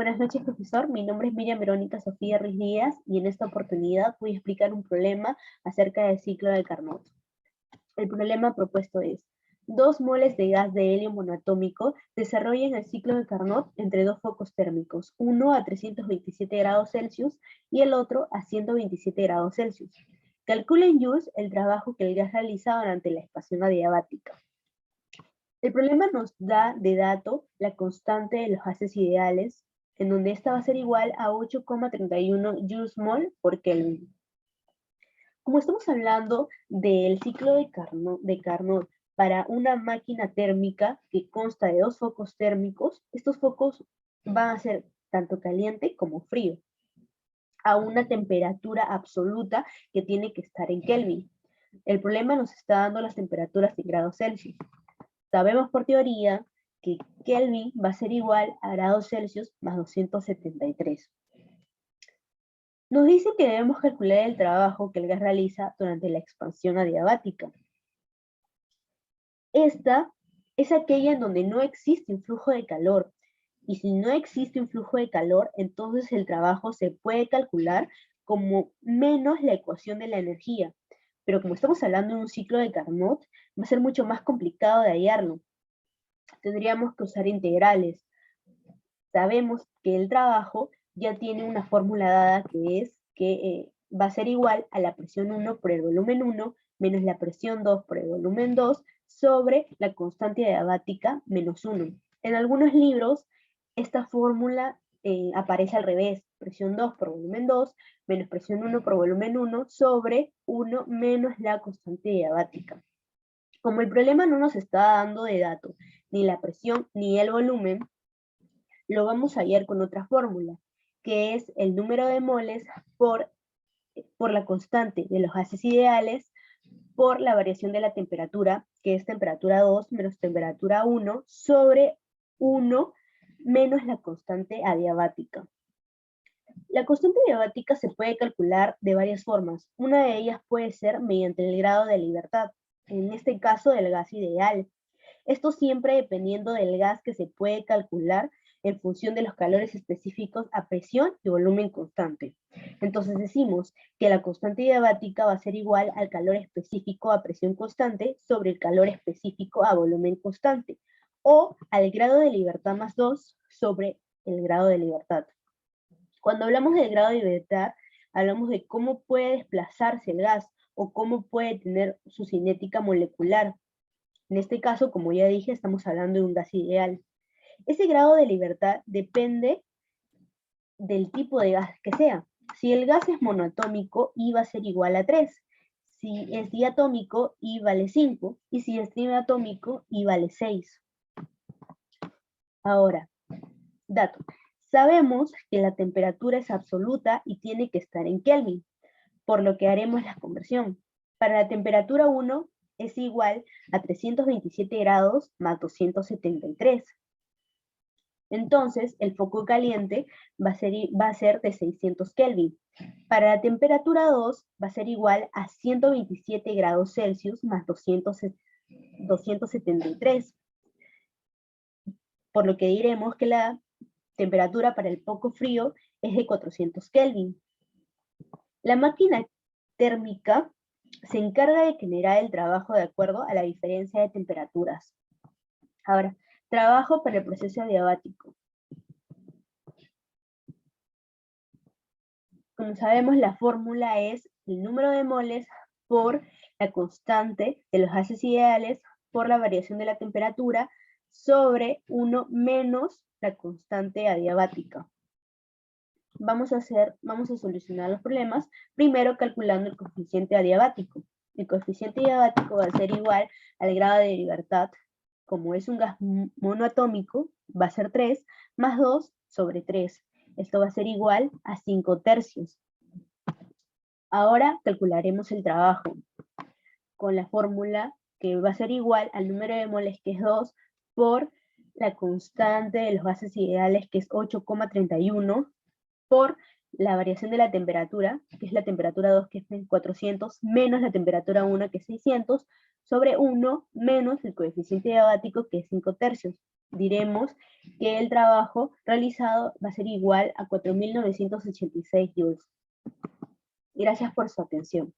Buenas noches, profesor. Mi nombre es Miriam Verónica Sofía Ruiz Díaz y en esta oportunidad voy a explicar un problema acerca del ciclo de Carnot. El problema propuesto es: 2 moles de gas de helio monoatómico desarrollan el ciclo de Carnot entre dos focos térmicos, uno a 327 grados Celsius y el otro a 127 grados Celsius. Calcula en joules el trabajo que el gas realiza durante la expansión adiabática. El problema nos da de dato la constante de los gases ideales, en donde esta va a ser igual a 8,31 joules-mol por Kelvin. Como estamos hablando del ciclo de Carnot para una máquina térmica que consta de dos focos térmicos, estos focos van a ser tanto caliente como frío, a una temperatura absoluta que tiene que estar en Kelvin. El problema nos está dando las temperaturas en grados Celsius. Sabemos por teoría que Kelvin va a ser igual a grados Celsius más 273. Nos dice que debemos calcular el trabajo que el gas realiza durante la expansión adiabática. Esta es aquella en donde no existe un flujo de calor. Y si no existe un flujo de calor, entonces el trabajo se puede calcular como menos la ecuación de la energía. Pero como estamos hablando de un ciclo de Carnot, va a ser mucho más complicado de hallarlo. Tendríamos que usar integrales. Sabemos que el trabajo ya tiene una fórmula dada que es que va a ser igual a la presión 1 por el volumen 1 menos la presión 2 por el volumen 2 sobre la constante adiabática menos 1. En algunos libros esta fórmula aparece al revés: presión 2 por volumen 2 menos presión 1 por volumen 1 sobre 1 menos la constante adiabática. Como el problema no nos está dando de dato ni la presión ni el volumen, lo vamos a hallar con otra fórmula, que es el número de moles por la constante de los gases ideales por la variación de la temperatura, que es temperatura 2 menos temperatura 1, sobre 1 menos la constante adiabática. La constante adiabática se puede calcular de varias formas. Una de ellas puede ser mediante el grado de libertad, en este caso del gas ideal. Esto siempre dependiendo del gas que se puede calcular en función de los calores específicos a presión y volumen constante. Entonces decimos que la constante adiabática va a ser igual al calor específico a presión constante sobre el calor específico a volumen constante, o al grado de libertad más 2 sobre el grado de libertad. Cuando hablamos del grado de libertad, hablamos de cómo puede desplazarse el gas o cómo puede tener su cinética molecular. En este caso, como ya dije, estamos hablando de un gas ideal. Ese grado de libertad depende del tipo de gas que sea. Si el gas es monoatómico, I va a ser igual a 3. Si es diatómico, I vale 5. Y si es triatómico, I vale 6. Ahora, dato. Sabemos que la temperatura es absoluta y tiene que estar en Kelvin, por lo que haremos la conversión. Para la temperatura 1 es igual a 327 grados más 273. Entonces, el foco caliente va a ser de 600 Kelvin. Para la temperatura 2 va a ser igual a 127 grados Celsius más 273. Por lo que diremos que la temperatura para el foco frío es de 400 Kelvin. La máquina térmica se encarga de generar el trabajo de acuerdo a la diferencia de temperaturas. Ahora, trabajo para el proceso adiabático. Como sabemos, la fórmula es el número de moles por la constante de los gases ideales por la variación de la temperatura sobre 1 menos la constante adiabática. Vamos a solucionar los problemas, primero calculando el coeficiente adiabático. El coeficiente adiabático va a ser igual al grado de libertad. Como es un gas monoatómico, va a ser 3, más 2 sobre 3. Esto va a ser igual a 5 tercios. Ahora calcularemos el trabajo con la fórmula que va a ser igual al número de moles, que es 2, por la constante de los gases ideales, que es 8,31, por la variación de la temperatura, que es la temperatura 2, que es 400, menos la temperatura 1, que es 600, sobre 1 menos el coeficiente adiabático, que es 5 tercios. diremos que el trabajo realizado va a ser igual a 4.986 joules. Gracias por su atención.